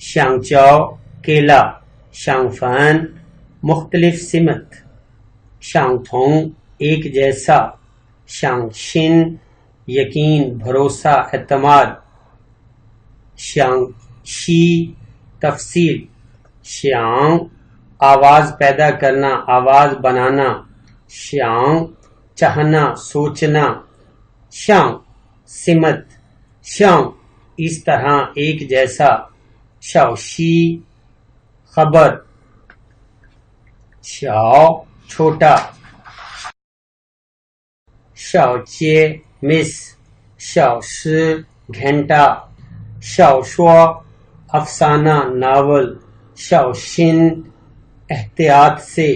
香蕉کیلا相反مختلف سمت相同ایک جیسا相信یقین بھروسہ اعتماد相شی تفصیل شیانگ آواز پیدا کرنا آواز بنانا شیانگ چاہنا سوچنا شیانگ سمت شیانگ اس طرح ایک جیسا شاوشی خبر شاو چھوٹا شاوچے مس شاوشی گھنٹا شاوشوا افسانہ ناول شاوشن احتیاط سے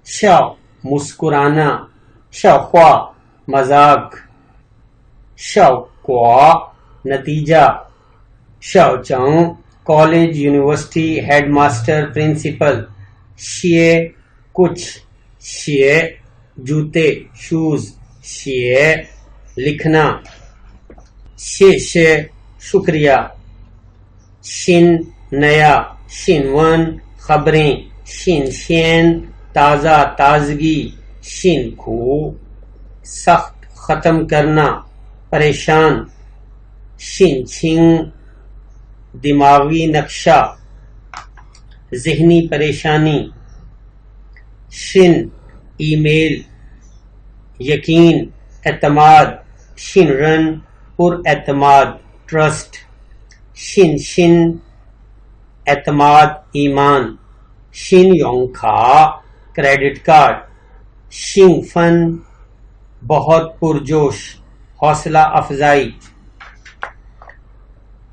شاو مسکرانا شاوخوا مذاق شاوکوا نتیجہ شاوچاؤں college university head master principal شیے کچھ شیے جوتے شوز شیے لکھنا شے شکریہ شن نیا شنون خبریں شن شین تازہ تازگی شن کھو سخت ختم کرنا پریشان شن چھنگ دماغی نقشہ ذہنی پریشانی شن ای میل یقین اعتماد شن رن پر اعتماد ٹرسٹ شن اعتماد ایمان شن یونگ کھا کریڈٹ کارڈ شنگ فن بہت پرجوش حوصلہ افزائی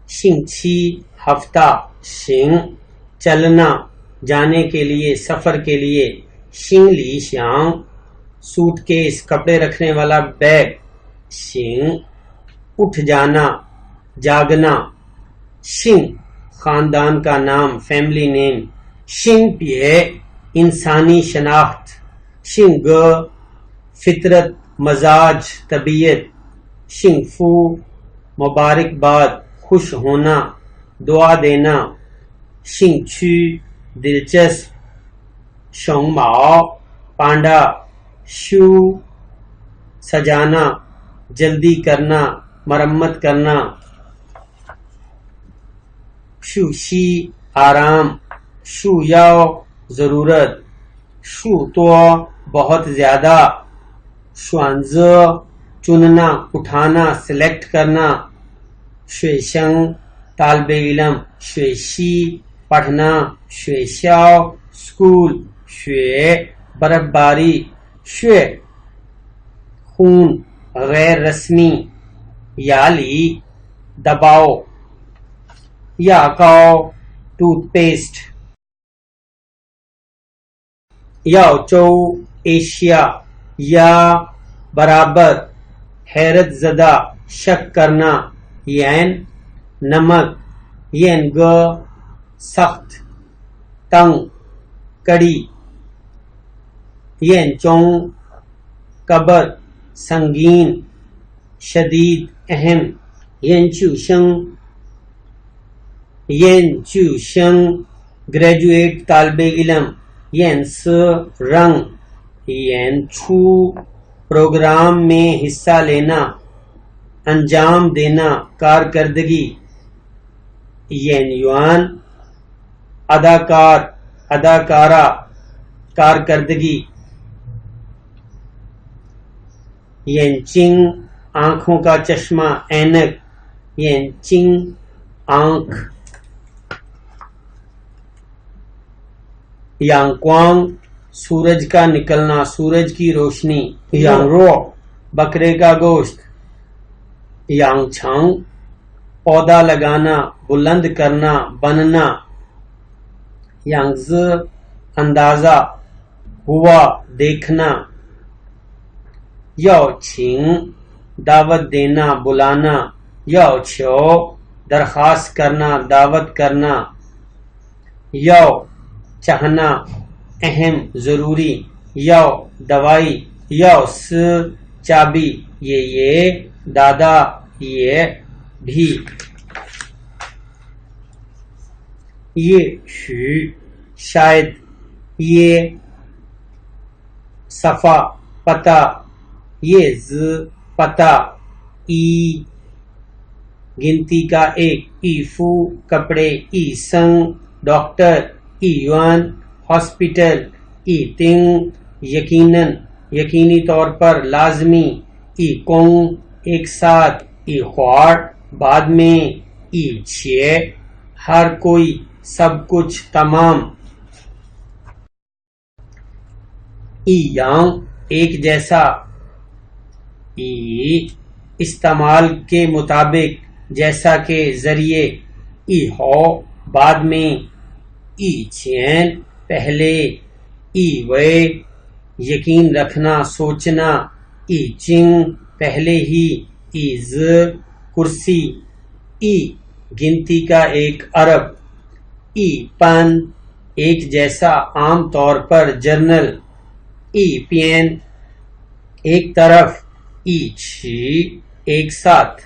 شنگ چھی ہفتہ شنگ چلنا جانے کے لیے سفر کے لیے شنگ لی شیانگ سوٹ کیس کپڑے رکھنے والا بیگ شنگ اٹھ جانا جاگنا شنگ خاندان کا نام فیملی نیم شنگ پیے انسانی شناخت شنگ فطرت مزاج طبیعت شنگ فو مبارکباد خوش ہونا دعا دینا شنگ چھی دلچسپ شونگ ماؤ پانڈا شو سجانا جلدی کرنا مرمت کرنا شو شی آرام شو یاو ضرورت شو تو بہت زیادہ شوانز چننا اٹھانا سلیکٹ کرنا شویشنگ طالب علم شویشی پڑھنا شویشاو سکول شوے برف باری شوے خون غیر رسمی یالی دباؤ یا کاؤ ٹوتھ پیسٹ یاو چو ایشیا یا برابر حیرت زدہ شک کرنا یین نمک ین گ سخت تنگ کڑی ین چونگ قبر سنگین شدید اہم ین چو شنگ گریجویٹ طالب علم ین س رنگ ین چھو پروگرام میں حصہ لینا انجام دینا کارکردگی ین یوان اداکار اداکارہ کارکردگی ین چنگ آنکھوں کا چشمہ اینک ین چنگ آنکھ یانگ کوانگ سورج کا نکلنا سورج کی روشنی یانگ رو بکرے کا گوشت یانگ چھانگ پودا لگانا بلند کرنا بننا یانگ ز اندازہ ہوا دیکھنا یاو چھنگ دعوت دینا بلانا یاو چھو درخواست کرنا دعوت کرنا یاو چاہنا اہم ضروری یاو دوائی یاو س چابی یہ دادا یہ بھی یہ شü شاید، یہ صفا پتہ، یہ ز پتہ، ای گنتی کا ایک، ای فو کپڑے، ای سنگ ڈاکٹر، ای یوان ہاسپٹل، ای تنگ یقیناً یقینی طور پر لازمی، ای کونگ ایک ساتھ، ای خوار بعد میں، ای چھے ہر کوئی سب کچھ تمام، ای یانگ ایک جیسا، ای استعمال کے مطابق جیسا کہ ذریعے، ای ہو بعد میں، ای چین پہلے، ای وے یقین رکھنا سوچنا، ای چنگ پہلے ہی، ای ز کرسی، ای گنتی کا ایک عرب، ای پن ایک جیسا عام طور پر جرنل، ای پین ایک طرف، ای چھی ایک ساتھ،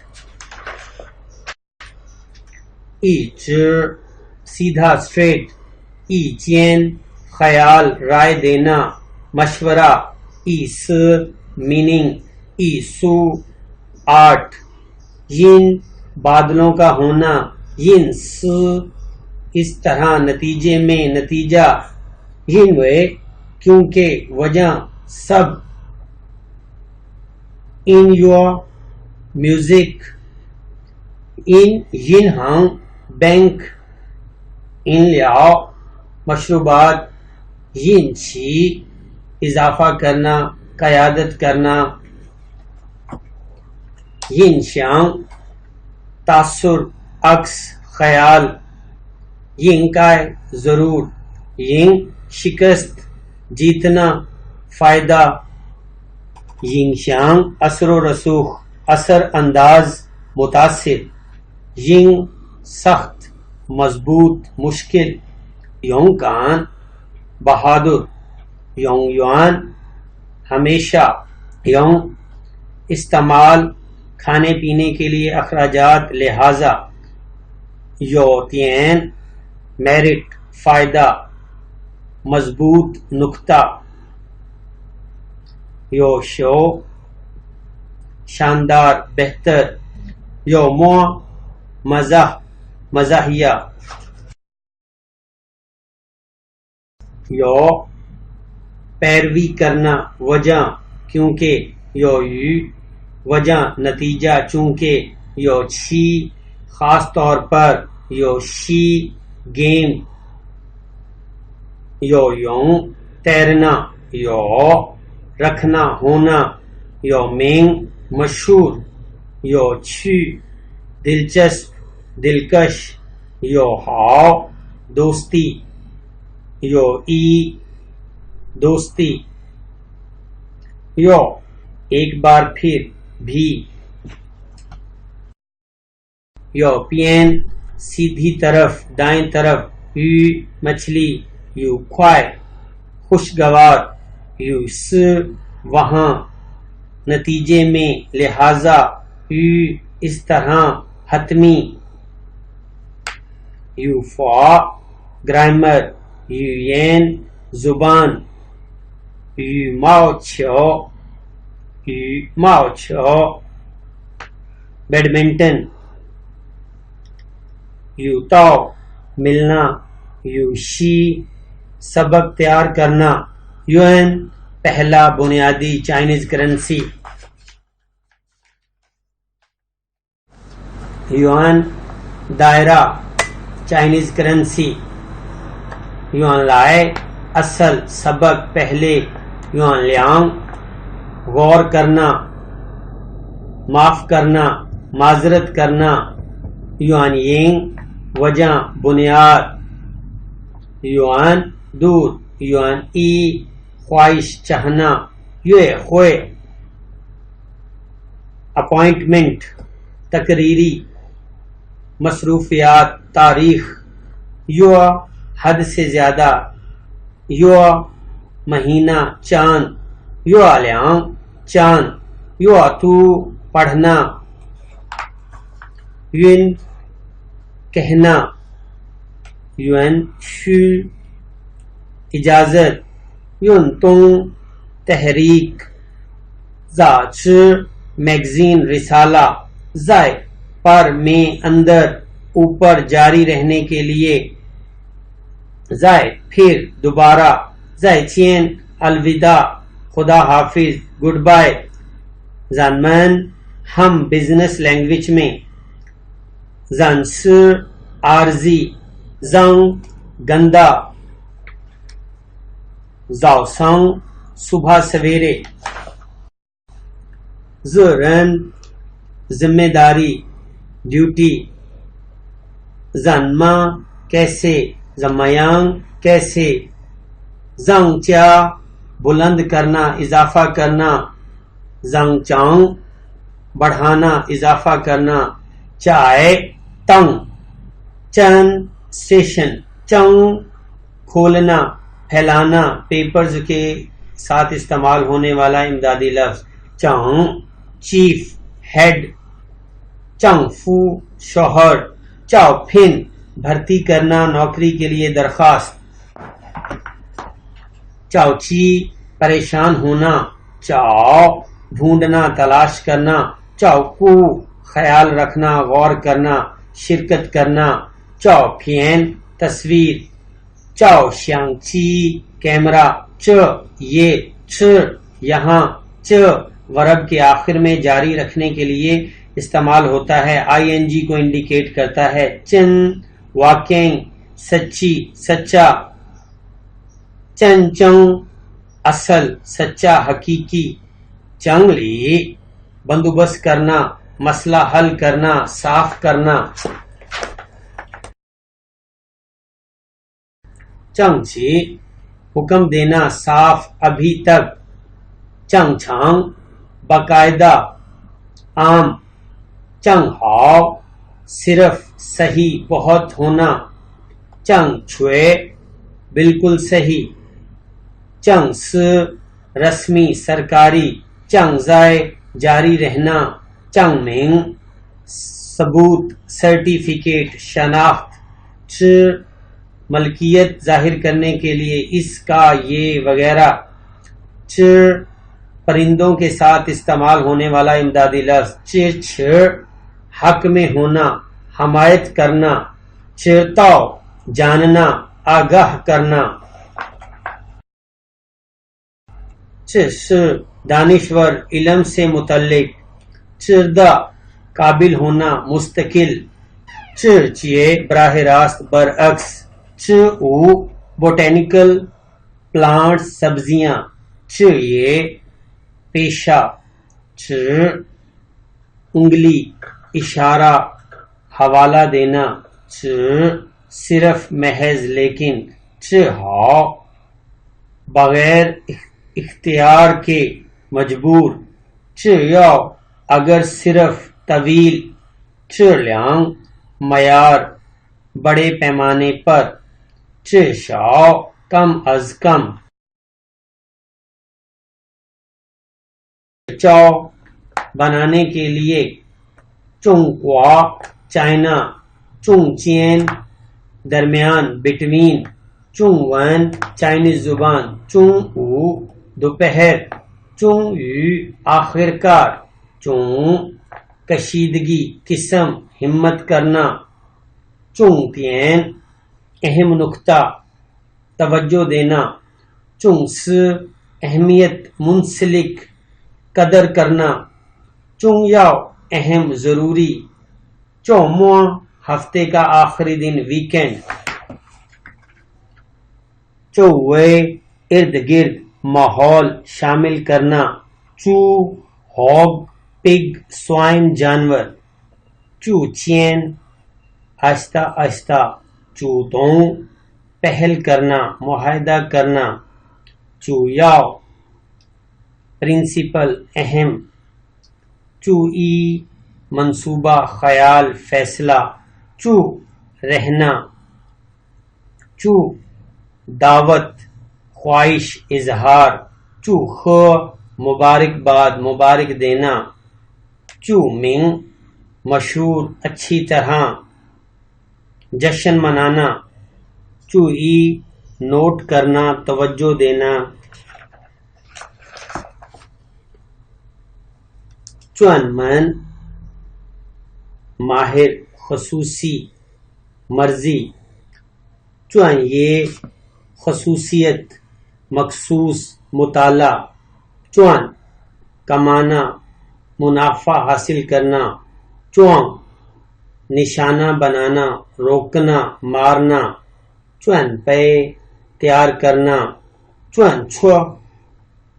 ای چر سیدھا اسٹریٹ، ای چین خیال رائے دینا مشورہ، ای س میننگ، ای سو آرٹ، ین بادلوں کا ہونا، ین س اس طرح نتیجے میں نتیجہ، ین وے کیونکہ وجہ سب، ان یور میوزک، ان ین ہنگ بینک، ان لیاؤ مشروبات، ین چھی اضافہ کرنا قیادت کرنا، ین شیانگ تاثر عکس خیال، ین کائے ضرور، ین شکست جیتنا فائدہ، ین شیانگ اثر و رسوخ اثر انداز متاثر، ین سخت مضبوط مشکل، یونگ کان بہادر، یونگ یوان ہمیشہ، یونگ استعمال کھانے پینے کے لیے اخراجات لہذا، یو تین میرٹ فائدہ مضبوط نکتہ، یو شو شاندار بہتر، یو مو مزاح مزاحیہ، یو پیروی کرنا وجہ کیونکہ، یو یو وجہ نتیجہ چونکہ، یو چھی خاص طور پر، یو شی گیم، یو یوں تیرنا، یو رکھنا ہونا، یو مینگ مشہور، یو چھی دلچسپ دلکش، یو ہاؤ دوستی، یو ای دوستی، یو ایک بار پھر بھی، یو پین سیدھی طرف دائیں طرف، یو مچھلی، یو خوائے خوشگوار، یو س وہاں نتیجے میں لہذا، یو اس طرح حتمی، یو فا گرامر، یو ین زبان، یو ماؤ چھو، یو ماؤ چھو بیڈمنٹن، یو تاؤ ملنا، یو شی سبق تیار کرنا، یوان پہلا بنیادی چائنیز کرنسی، یوان دائرہ چائنیز کرنسی، یوان لائے اصل سبق پہلے، یوان لیانگ غور کرنا معاف کرنا معذرت کرنا، یوان یینگ وجہ بنیاد، یوان دور، یوان ای خواہش چاہنا، یو خوے اپوائنٹمنٹ تقریری مصروفیات تاریخ، یو حد سے زیادہ، یو مہینہ چاند، یو لیانگ چاند، یو تو پڑھنا، یون کہنا، یون شو اجازت، یون تون تحریک، زا چ میگزین رسالہ، زائے پر میں اندر اوپر جاری رہنے کے لیے، زائے پھر دوبارہ، زائے چین الوداع خدا حافظ گڈ بائے، زانمن ہم بزنس لینگویج میں، زان سے عارضی، زنگ گندا، زاو سنگ صبح سویرے، زرن ذمہ داری ڈیوٹی، زنما کیسے، زمیانگ کیسے، زنگ چیا بلند کرنا اضافہ کرنا، زنگ چانگ بڑھانا اضافہ کرنا، چائے تنگ، چن اسٹیشن، چنگ کھولنا پھیلانا، پیپرز کے ساتھ استعمال ہونے والا امدادی لفظ، چنگ چیف ہیڈ، چنگ فو شوہر، چاؤ پھن بھرتی کرنا نوکری کے لیے درخواست، چاؤ چی پریشان ہونا، چاؤ ڈھونڈنا تلاش کرنا، چاؤ کو خیال رکھنا غور کرنا شرکت کرنا، چاؤ پھین تصویر، چاؤ شیانگ چی کیمرہ، چ یہ، چ یہاں، چ ورب کے آخر میں جاری رکھنے کے لیے استعمال ہوتا ہے، آئی این جی کو انڈیکیٹ کرتا ہے، چن واقعی سچی سچا، چن چنگ اصل سچا حقیقی، چنگلی بندوبست کرنا مسئلہ حل کرنا صاف کرنا، چنگ چی حکم دینا صاف ابھی تک، چنگ چھانگ باقاعدہ عام، چنگ ہاؤ صرف صحیح بہت ہونا، چنگ چھوئے بالکل صحیح، چنگ سے رسمی سرکاری، چنگ زائے جاری رہنا، چنگ مینگ ثبوت سرٹیفکیٹ شناخت، چ ملکیت ظاہر کرنے کے لیے اس کا یہ وغیرہ، چ پرندوں کے ساتھ استعمال ہونے والا امدادی لفظ، چ حق میں ہونا حمایت کرنا، چرتاؤ جاننا آگاہ کرنا، چ دانشور علم سے متعلق، چردہ قابل ہونا مستقل، چیے براہ راست برعکس، او بوٹینیکل پلانٹس سبزیاں، یہ پیشہ، انگلی اشارہ حوالہ دینا، صرف محض لیکن، ہاؤ بغیر اختیار کے مجبور، یاؤ اگر صرف طویل، لیانگ معیار بڑے پیمانے پر، شاؤ کم از کم، چاؤ بنانے کے لیے، چونگوا چائنا، چونگ چین درمیان بٹوین، چونگ ون چائنیز زبان، چونگ او دوپہر، چونگ یو آخر کار، چونگ کشیدگی قسم ہمت کرنا، چونگ تین اہم نکتہ توجہ دینا، چونگ سے اہمیت منسلک قدر کرنا، چونگ یاؤ اہم ضروری، چومواں ہفتے کا آخری دن ویکینڈ، چووے ارد گرد ماحول شامل کرنا، چو ہوگ پگ سوائن جانور، چو چین آہستہ آہستہ، چو توں پہل کرنا معاہدہ کرنا، چو یاؤ پرنسپل اہم، چو ای منصوبہ خیال فیصلہ، چو رہنا، چو دعوت خواہش اظہار، چو خو مبارکباد مبارک دینا، چو منگ مشہور اچھی طرح، جشن منانا، چوئی نوٹ کرنا توجہ دینا چون من ماہر خصوصی مرضی چون یہ خصوصیت مخصوص مطالعہ چون کمانا منافع حاصل کرنا چون نشانہ بنانا روکنا مارنا چون پے تیار کرنا چون چھو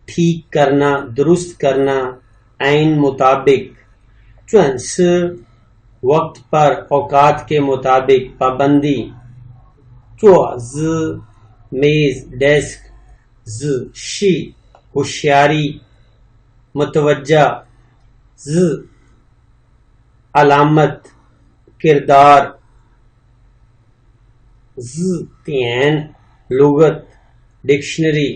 ٹھیک کرنا درست کرنا عین مطابق چون سے وقت پر اوقات کے مطابق پابندی چو ز میز ڈیسک ز شی ہوشیاری متوجہ ز علامت کردار ز تین لغت ڈکشنری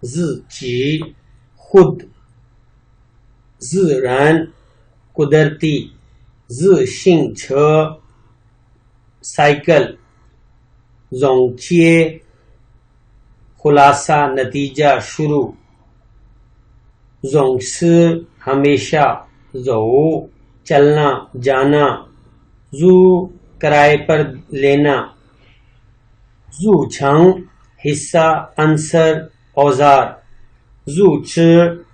ز چی خود ز رن قدرتی ز شنگ چھ سائیکل زونگ چیے خلاصہ نتیجہ شروع زونگ سے ہمیشہ زو چلنا جانا زو کرائے پر لینا زو چھنگ حصہ عنصر اوزار زو چھ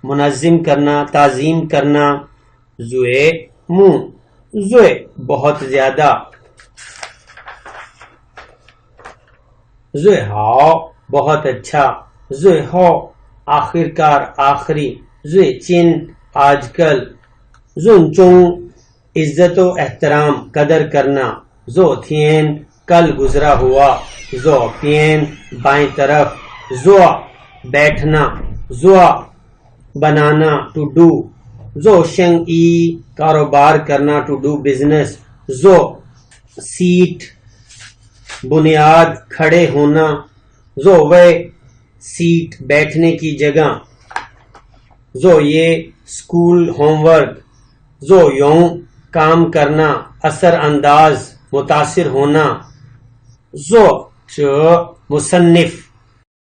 منظم کرنا تعظیم کرنا زوئے منہ زوئے بہت زیادہ زوئے ہاؤ بہت اچھا زوئے ہو آخر کار آخری زوئے چن آج کل زون چون عزت و احترام قدر کرنا زو تھین کل گزرا ہوا زو پین بائیں طرف زو بیٹھنا زو بنانا ٹو ڈو زو شنگ ای کاروبار کرنا ٹو ڈو بزنس زو سیٹ بنیاد کھڑے ہونا زو وہ سیٹ بیٹھنے کی جگہ زو یہ اسکول ہوم ورک زو یوں کام کرنا اثر انداز متاثر ہونا زو چ مصنف